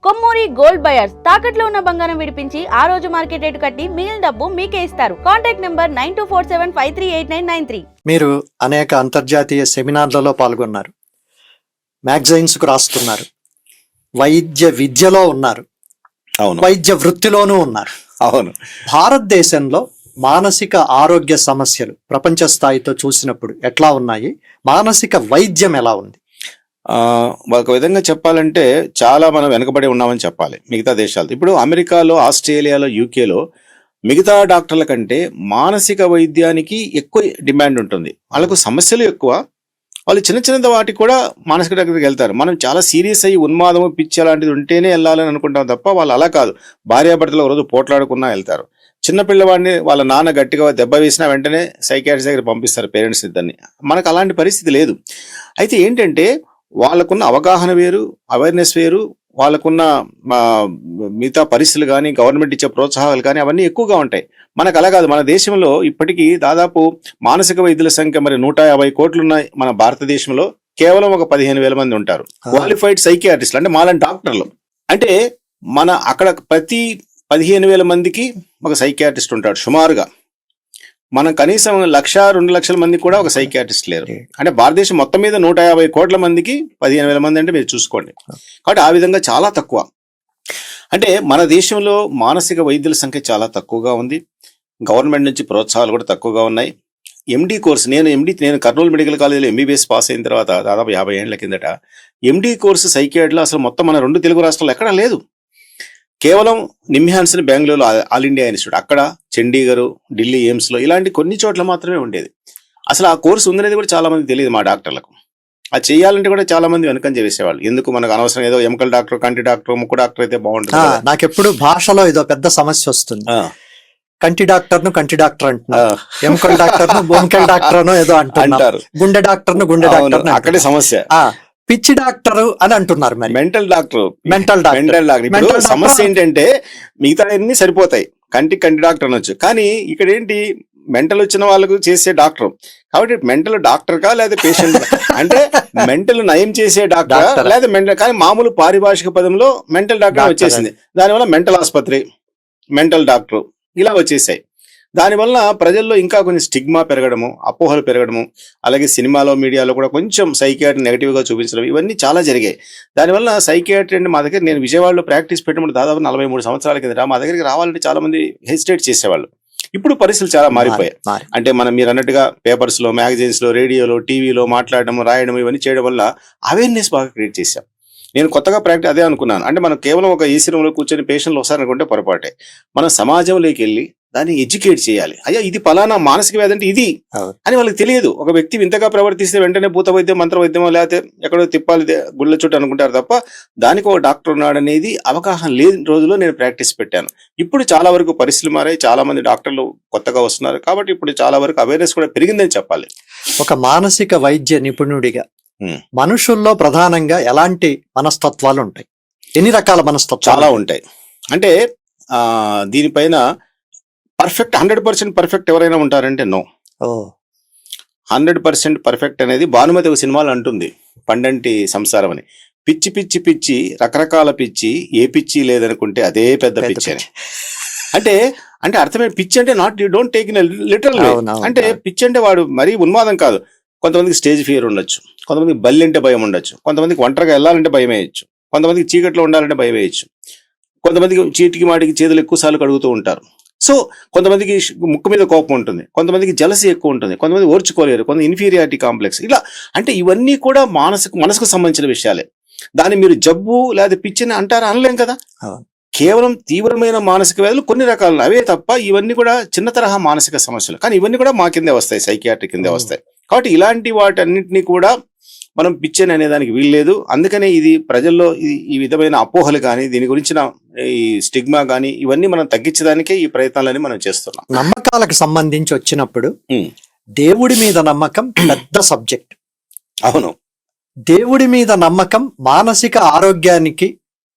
Kommuri gold buyers తాకట్లో ఉన్న బంగారం విడిపించి ఆ రోజు మార్కెట్ రేటు కట్టి మిగిలిన డబ్బు మీకే ఇస్తారు. Contact number 9247538993. మీరు అనేక అంతర్జాతీయ సెమినార్లలో పాల్గొన్నారు, మ్యాగజైన్స్ కు రాస్తున్నారు, వైద్య విద్యలో ఉన్నారు, అవును, వైద్య వృత్తిలోనూ ఉన్నారు. అవును. భారతదేశంలో మానసిక ఆరోగ్య సమస్యలు ప్రపంచ స్థాయితో చూసినప్పుడు ఎట్లా ఉన్నాయి, మానసిక వైద్యం ఎలా ఉంది? ఒక విధంగా చెప్పాలంటే చాలా మనం వెనకబడి ఉన్నామని చెప్పాలి మిగతా దేశాలు. ఇప్పుడు అమెరికాలో, ఆస్ట్రేలియాలో, యూకేలో మిగతా డాక్టర్ల కంటే మానసిక వైద్యానికి ఎక్కువ డిమాండ్ ఉంటుంది. వాళ్ళకు సమస్యలు ఎక్కువ, వాళ్ళు చిన్న చిన్న వాటికి కూడా మానసిక డాక్టర్కి వెళ్తారు. మనం చాలా సీరియస్ అయ్యి ఉన్మాదము, పిచ్చి అలాంటిది ఉంటేనే వెళ్ళాలని అనుకుంటాం తప్ప వాళ్ళు అలా కాదు. భార్యాభర్తలు ఒక రోజు పోట్లాడుకున్నా వెళ్తారు. చిన్న పిల్లవాడిని వాళ్ళ నాన్న గట్టిగా దెబ్బ వేసినా వెంటనే సైకియాట్రిస్ట్ దగ్గర పంపిస్తారు పేరెంట్స్ ఇద్దరిని. మనకు అలాంటి పరిస్థితి లేదు. అయితే ఏంటంటే వాళ్ళకున్న అవగాహన వేరు, అవేర్నెస్ వేరు, వాళ్ళకున్న మిగతా పరిస్థితులు కానీ, గవర్నమెంట్ ఇచ్చే ప్రోత్సాహాలు కానీ అవన్నీ ఎక్కువగా ఉంటాయి. మనకు అలా కాదు. మన దేశంలో ఇప్పటికీ దాదాపు మానసిక వైద్యుల సంఖ్య మరి 150 కోట్లు ఉన్నాయి మన భారతదేశంలో. కేవలం ఒక 15,000 మంది ఉంటారు క్వాలిఫైడ్ సైకియాట్రిస్టులు, అంటే మాలాంటి డాక్టర్లు. అంటే మన అక్కడ ప్రతి 15,000 మందికి ఒక సైకియాట్రిస్ట్ ఉంటాడు సుమారుగా. మనం కనీసం 1,00,000-2 లక్షల మంది కూడా ఒక సైకియాట్రిస్ట్ లేరు. అంటే భారతదేశం మొత్తం మీద 150 కోట్ల మందికి 15,000 మంది అంటే మీరు చూసుకోండి. కాబట్టి ఆ విధంగా చాలా తక్కువ. అంటే మన దేశంలో మానసిక వైద్యుల సంఖ్య చాలా తక్కువగా ఉంది. గవర్నమెంట్ నుంచి ప్రోత్సాహాలు కూడా తక్కువగా ఉన్నాయి. ఎండి కోర్సు నేను కర్నూలు మెడికల్ కాలేజీలో ఎంబీబీఎస్ పాస్ అయిన తర్వాత దాదాపు 50 ఏళ్ల కిందట ఎండి కోర్సు సైకియాట్రీలో అసలు మొత్తం మన 2 తెలుగు రాష్ట్రాల్లో ఎక్కడా లేదు. కేవలం NIMHANS Bengaluru all India institute, అక్కడ చండీగఢ్, ఢిల్లీ ఎయిమ్స్ లో ఇలాంటి కొన్ని చోట్ల మాత్రమే ఉండేది. అసలు ఆ కోర్సు ఉందనేది కూడా చాలా మంది తెలియదు మా డాక్టర్లకు. అది చేయాలంటే కూడా చాలా మంది వెనకంజ వేసేవాళ్ళు. ఎందుకు మనకు అనవసరం, ఏదో ఎముకల డాక్టర్, కంటి డాక్టర్, ముక్కు డాక్టర్ అయితే బాగుంటుంది. నాకెప్పుడు భాషలో ఇదో పెద్ద సమస్య వస్తుంది. కంటి డాక్టర్ ను కంటి డాక్టర్ అంటున్నారు, ఎముకల డాక్టర్ ను బొంకెల డాక్టర్ అనో ఏదో అంటారు, గుండె డాక్టర్ ను గుండె డాక్టర్, అక్కడే సమస్య. పిచ్చి డాక్టర్ అని అంటున్నారు. మరి మెంటల్ డాక్టర్. ఇప్పుడు సమస్య ఏంటంటే మిగతా అన్ని సరిపోతాయి, కంటి డాక్టర్ అనొచ్చు. కానీ ఇక్కడ ఏంటి, మెంటల్ వచ్చిన వాళ్ళకు చేసే డాక్టర్. కాబట్టి మెంటల్ డాక్టర్ కా లేదా పేషెంట్ అంటే మెంటల్ నయం చేసే డాక్టర్ లేదా మెంటల్, కానీ మామూలు పారిభాషిక పదంలో మెంటల్ డాక్టర్ వచ్చేసింది. దానివల్ల మెంటల్ ఆసుపత్రి, మెంటల్ డాక్టర్ ఇలా వచ్చేసాయి. దానివల్ల ప్రజల్లో ఇంకా కొంచెం స్టిగ్మా పెరగడము, అపోహలు పెరగడము, అలాగే సినిమాలో, మీడియాలో కూడా కొంచెం సైకియాట్రీ నెగిటివ్ గా చూపించడం, ఇవన్నీ చాలా జరిగాయి. దానివల్ల సైకియాట్రీ అంటే మా దగ్గర, నేను విజయవాడలో ప్రాక్టీస్ పెట్టినప్పుడు దాదాపు 43 సంవత్సరాల కిందట మా దగ్గరికి రావాలంటే చాలా మంది హెసిటేట్ చేసేవాళ్ళు. ఇప్పుడు పరిస్థితులు చాలా మారిపోయాయి. అంటే మీరు అన్నట్టుగా పేపర్స్ లో, మ్యాగజైన్స్ లో, రేడియోలో, టీవీలో మాట్లాడడం, రాయడం, ఇవన్నీ చేయడం వల్ల అవేర్నెస్ బాగా క్రియేట్ చేశాం. నేను కొత్తగా ప్రాక్టీస్ అదే అనుకున్నాను. అంటే మనం కేవలం ఒక ఏసీ రూమ్ లో కూర్చొని పేషెంట్లు వస్తారనుకుంటే పొరపాటే. మనం సమాజంలోకి వెళ్ళి దాన్ని ఎడ్యుకేట్ చేయాలి. అయ్యా ఇది పలానా మానసిక వ్యాధి అంటే ఇది అని వాళ్ళకి తెలియదు. ఒక వ్యక్తి వింతగా ప్రవర్తిస్తే వెంటనే భూత వైద్యం, మంత్ర వైద్యమో లేకపోతే ఎక్కడో తిప్పాలి గుళ్ళ చుట్టూ అనుకుంటారు తప్ప దానికి ఒక డాక్టర్ ఉన్నాడు అనేది అవగాహన లేని రోజుల్లో నేను ప్రాక్టీస్ పెట్టాను. ఇప్పుడు చాలా వరకు పరిస్థితులు మారాయి, చాలా మంది డాక్టర్లు కొత్తగా వస్తున్నారు. కాబట్టి ఇప్పుడు చాలా వరకు అవేర్నెస్ కూడా పెరిగిందని చెప్పాలి. ఒక మానసిక వైద్య నిపుణుడిగా మనుషుల్లో ప్రధానంగా ఎలాంటి మనస్తత్వాలు ఉంటాయి? ఎన్ని రకాల మనస్తత్వాలు? చాలా ఉంటాయి. అంటే దీనిపైన పర్ఫెక్ట్ 100% పర్ఫెక్ట్ ఎవరైనా ఉంటారంటే నో. 100% పర్ఫెక్ట్ అనేది భానుమతి ఒక సినిమాలో అంటుంది, పండంటి సంసారం అని. పిచ్చి పిచ్చి పిచ్చి, రకరకాల పిచ్చి, ఏ పిచ్చి లేదనుకుంటే అదే పెద్ద పిచ్చి అని. అంటే అర్థమైన పిచ్చి అంటే not you don't take in literal way. అంటే పిచ్చి అంటే వాడు మరీ ఉన్మాదం కాదు. కొంతమందికి స్టేజ్ ఫియర్ ఉండొచ్చు, కొంతమందికి బల్లి అంటే భయం ఉండొచ్చు, కొంతమందికి ఒంటరిగా వెళ్ళాలంటే భయం వేయచ్చు, కొంతమందికి చీకట్లో ఉండాలంటే భయం వేయచ్చు, కొంతమందికి చీటికి మాటికి చేతులు ఎక్కువ సార్లు కడుగుతూ ఉంటారు. సో కొంతమందికి ముక్కు మీద కోపం ఉంటుంది, కొంతమందికి జలసి ఎక్కువ ఉంటుంది, కొంతమంది ఓర్చుకోలేరు, కొంత ఇన్ఫీరియారిటీ కాంప్లెక్స్, ఇలా. అంటే ఇవన్నీ కూడా మనసుకు సంబంధించిన విషయాలే. దాన్ని మీరు జబ్బు లేదా పిచ్చిని అంటారా? అనలేం కదా. కేవలం తీవ్రమైన మానసిక వ్యాధులు కొన్ని రకాలు, అవే తప్ప ఇవన్నీ కూడా చిన్న తరహా మానసిక సమస్యలు. కానీ ఇవన్నీ కూడా మా కిందే వస్తాయి, సైకియాట్రీ కిందే వస్తాయి. కాబట్టి ఇలాంటి వాటన్నింటినీ కూడా మనం పిచ్చని అనేదానికి వీల్లేదు. అందుకనే ఇది ప్రజల్లో ఈ విధమైన అపోహలు కానీ, దీని గురించిన ఈ స్టిగ్మా కానీ, ఇవన్నీ మనం తగ్గించడానికే ఈ ప్రయత్నాలని మనం చేస్తున్నాం. నమ్మకాలకు సంబంధించి వచ్చినప్పుడు దేవుడి మీద నమ్మకం పెద్ద సబ్జెక్ట్. అవును. దేవుడి మీద నమ్మకం మానసిక ఆరోగ్యానికి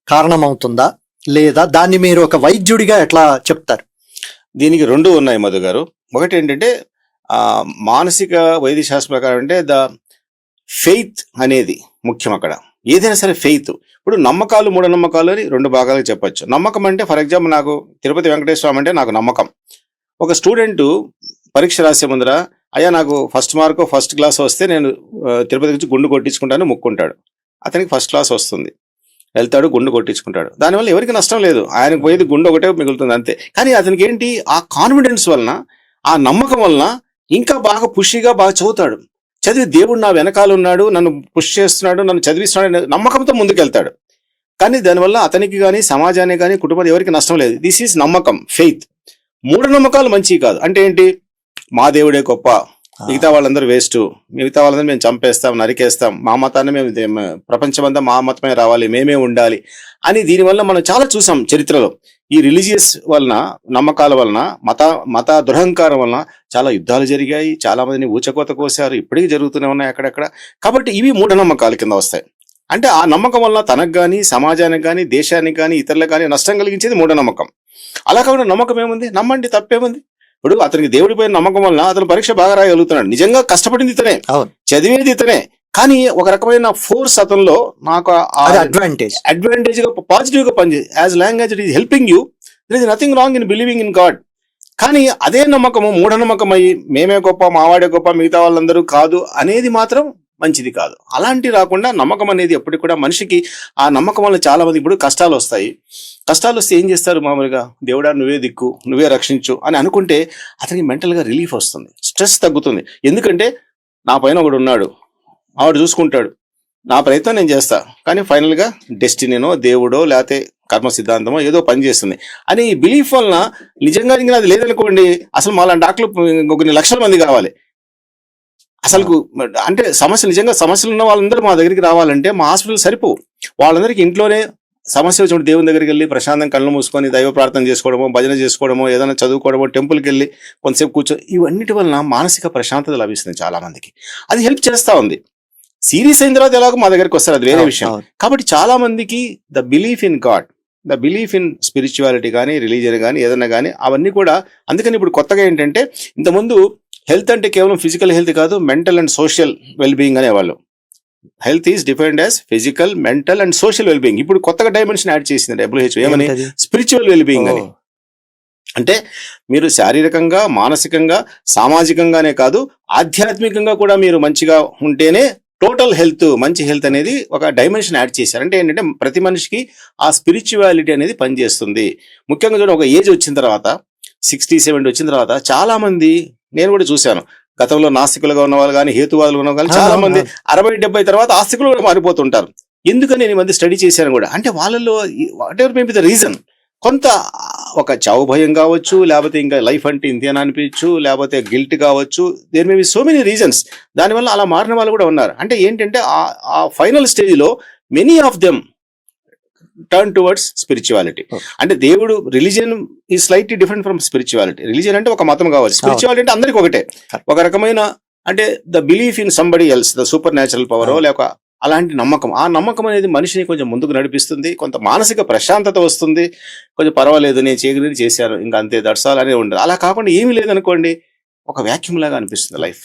కారణమవుతుందా, లేదా దాన్ని మీరు ఒక వైద్యుడిగా ఎట్లా చెప్తారు? దీనికి 2 ఉన్నాయి మధు గారు. ఒకటి ఏంటంటే మానసిక వైద్య శాస్త్రం ప్రకారం అంటే ద ఫెయిత్ అనేది ముఖ్యం అక్కడ. ఏదైనా సరే ఫెయిత్. ఇప్పుడు నమ్మకాలు మూఢనమ్మకాలు అని 2 భాగాలుగా చెప్పొచ్చు. నమ్మకం అంటే ఫర్ ఎగ్జాంపుల్ నాకు తిరుపతి వెంకటేశ్వర స్వామి అంటే నాకు నమ్మకం. ఒక స్టూడెంట్ పరీక్ష రాసే ముందర అయ్యా నాకు ఫస్ట్ మార్కు ఫస్ట్ క్లాస్ వస్తే నేను తిరుపతి నుంచి గుండు కొట్టించుకుంటాను ముక్కుంటాడు. అతనికి ఫస్ట్ క్లాస్ వస్తుంది, వెళ్తాడు గుండు కొట్టించుకుంటాడు. దానివల్ల ఎవరికి నష్టం లేదు, ఆయనకు పోయేది గుండు ఒకటే మిగులుతుంది అంతే. కానీ అతనికి ఏంటి, ఆ కాన్ఫిడెన్స్ వలన, ఆ నమ్మకం వలన ఇంకా బాగా పుష్గా బాగా చదువుతాడు. చదివి దేవుడు నా వెనకాల ఉన్నాడు, నన్ను పుష్ చేస్తున్నాడు, నన్ను చదివిస్తున్నాడు అనే నమ్మకంతో ముందుకెళ్తాడు. కానీ దానివల్ల అతనికి కానీ సమాజానికి కానీ కుటుంబానికి ఎవరికి నష్టం లేదు. దిస్ ఈజ్ నమ్మకం, ఫెయిత్. మూఢనమ్మకాలు మంచివి కాదు. అంటే ఏంటి, మా దేవుడే గొప్ప, మిగతా వాళ్ళందరూ వేస్ట్, మిగతా వాళ్ళందరూ మేము చంపేస్తాం, నరికేస్తాం, మా మతాన్ని మేము ప్రపంచమంతా మా మతమే రావాలి, మేమే ఉండాలి అని. దీనివల్ల మనం చాలా చూసాం చరిత్రలో. ఈ రిలీజియస్ వలన, నమ్మకాల వలన, మత దురహంకారం వలన చాలా యుద్ధాలు జరిగాయి, చాలా మందిని ఊచకోత కోసారు, ఇప్పటికీ జరుగుతూనే ఉన్నాయి అక్కడక్కడ. కాబట్టి ఇవి మూఢనమ్మకాల కింద వస్తాయి. అంటే ఆ నమ్మకం వల్ల తనకు కానీ సమాజానికి కానీ దేశానికి కానీ ఇతరులకు కానీ నష్టం కలిగించేది మూఢనమ్మకం. అలా కాకుండా నమ్మకం ఏముంది, నమ్మండి, తప్పేముంది. ఇప్పుడు అతనికి దేవుడిపై నమ్మకం వలన అతను పరీక్ష బాగా రాయగలుగుతున్నాడు. నిజంగా కష్టపడింది ఇతనే, చదివేది ఇతనే, కానీ ఒక రకమైన ఫోర్స్ అతనిలో నాకు అడ్వాంటేజ్ గా పాజిటివ్ గా పనిచేసి, as long as it is helping you, there is nothing wrong in believing in God. కానీ అదే నమ్మకము మూఢనమ్మకం అయ్యి మేమే గొప్ప, మావాడే గొప్ప, మిగతా వాళ్ళందరూ కాదు అనేది మాత్రం మంచిది కాదు. అలాంటి రాకుండా నమ్మకం అనేది ఎప్పటికి కూడా మనిషికి, ఆ నమ్మకం వల్ల చాలా మంది ఇప్పుడు కష్టాలు వస్తాయి. కష్టాలు వస్తే ఏం చేస్తారు, మామూలుగా దేవుడా నువ్వే దిక్కు, నువ్వే రక్షించు అని అనుకుంటే అతనికి మెంటల్ గా రిలీఫ్ వస్తుంది, స్ట్రెస్ తగ్గుతుంది. ఎందుకంటే నా పైన ఒకడు ఉన్నాడు, ఆవిడ చూసుకుంటాడు, నా ప్రయత్నం నేను చేస్తా, కానీ ఫైనల్ గా డెస్టినీనో దేవుడో లేకపోతే కర్మ సిద్ధాంతమో ఏదో పని చేస్తుంది అని ఈ బిలీఫ్ వలన. నిజంగా ఇంకా అది లేదనుకోండి, అసలు మాలాంటి డాక్టర్లు కొన్ని లక్షల మంది కావాలి. అసలు అంటే నిజంగా సమస్యలు ఉన్న వాళ్ళందరూ మా దగ్గరికి రావాలంటే మా హాస్పిటల్ సరిపోవు. వాళ్ళందరికీ ఇంట్లోనే సమస్య వచ్చినప్పుడు దేవుని దగ్గరికి వెళ్ళి ప్రశాంతం కళ్ళు మూసుకొని దైవ ప్రార్థన చేసుకోవడమో, భజన చేసుకోవడమో, ఏదైనా చదువుకోవడమో, టెంపుల్కి వెళ్ళి కొంతసేపు కూర్చొని, ఇవన్నిటి వలన మానసిక ప్రశాంతత లభిస్తుంది చాలా మందికి. అది హెల్ప్ చేస్తా ఉంది. సీరియస్ అయిన తర్వాత ఎలాగో మా దగ్గరికి వస్తారు, అది వేరే విషయం. కాబట్టి చాలా మందికి the belief in God, the belief in spirituality కానీ, రిలీజియన్ కానీ, ఏదైనా కానీ, అవన్నీ కూడా. అందుకని ఇప్పుడు కొత్తగా ఏంటంటే, ఇంతకుముందు హెల్త్ అంటే కేవలం ఫిజికల్ హెల్త్ కాదు, మెంటల్ అండ్ సోషల్ వెల్బీయింగ్ అనేవాళ్ళు. Health is defined as physical, mental and social wellbeing. ఇప్పుడు కొత్తగా డైమెన్షన్ యాడ్ చేసింది WHO. ఏమని, స్పిరిచువల్ వెల్బీయింగ్ అని. అంటే మీరు శారీరకంగా, మానసికంగా, సామాజికంగానే కాదు, ఆధ్యాత్మికంగా కూడా మీరు మంచిగా ఉంటేనే టోటల్ హెల్త్, మంచి హెల్త్ అనేది ఒక డైమెన్షన్ యాడ్ చేశారు. అంటే ఏంటంటే ప్రతి మనిషికి ఆ స్పిరిచువాలిటీ అనేది పనిచేస్తుంది. ముఖ్యంగా చూడండి, ఒక ఏజ్ వచ్చిన తర్వాత 60-70 వచ్చిన తర్వాత చాలా మంది, నేను కూడా చూశాను, గతంలో నాస్తికులుగా ఉన్న వాళ్ళు కానీ, హేతువాదులు ఉన్న వాళ్ళు చాలా మంది 60-70 తర్వాత ఆస్తికులు కూడా మారిపోతుంటారు. ఎందుకని నేను ఈ మధ్య స్టడీ చేశాను కూడా. అంటే వాళ్ళలో what ever may be the reason, కొంత ఒక చావు భయం కావచ్చు, లేకపోతే ఇంకా లైఫ్ అంటే ఇంతేనా అనిపించచ్చు, లేకపోతే గిల్ట్ కావచ్చు, there may be so many reasons. దానివల్ల అలా మారిన వాళ్ళు కూడా ఉన్నారు. అంటే ఏంటంటే ఆ ఫైనల్ స్టేజ్ లో many of them turn towards spirituality. అంటే దేవుడు, రిలీజియన్ ఈ slightly different from spirituality. Religion అంటే ఒక మతం కావచ్చు, స్పిరిచువాలిటీ అంటే అందరికి ఒకటే, ఒక రకమైన అంటే the belief in somebody else, the super natural power, లేక అలాంటి నమ్మకం. ఆ నమ్మకం అనేది మనిషిని కొంచెం ముందుకు నడిపిస్తుంది, కొంత మానసిక ప్రశాంతత వస్తుంది. కొంచెం పర్వాలేదు, నేను చేయగలిగి చేశాను, ఇంకా అంతే, దట్స్ ఆల్ అనేది ఉండదు. అలా కాకుండా ఏమీ లేదనుకోండి, ఒక వ్యాక్యూమ్ లాగా అనిపిస్తుంది లైఫ్.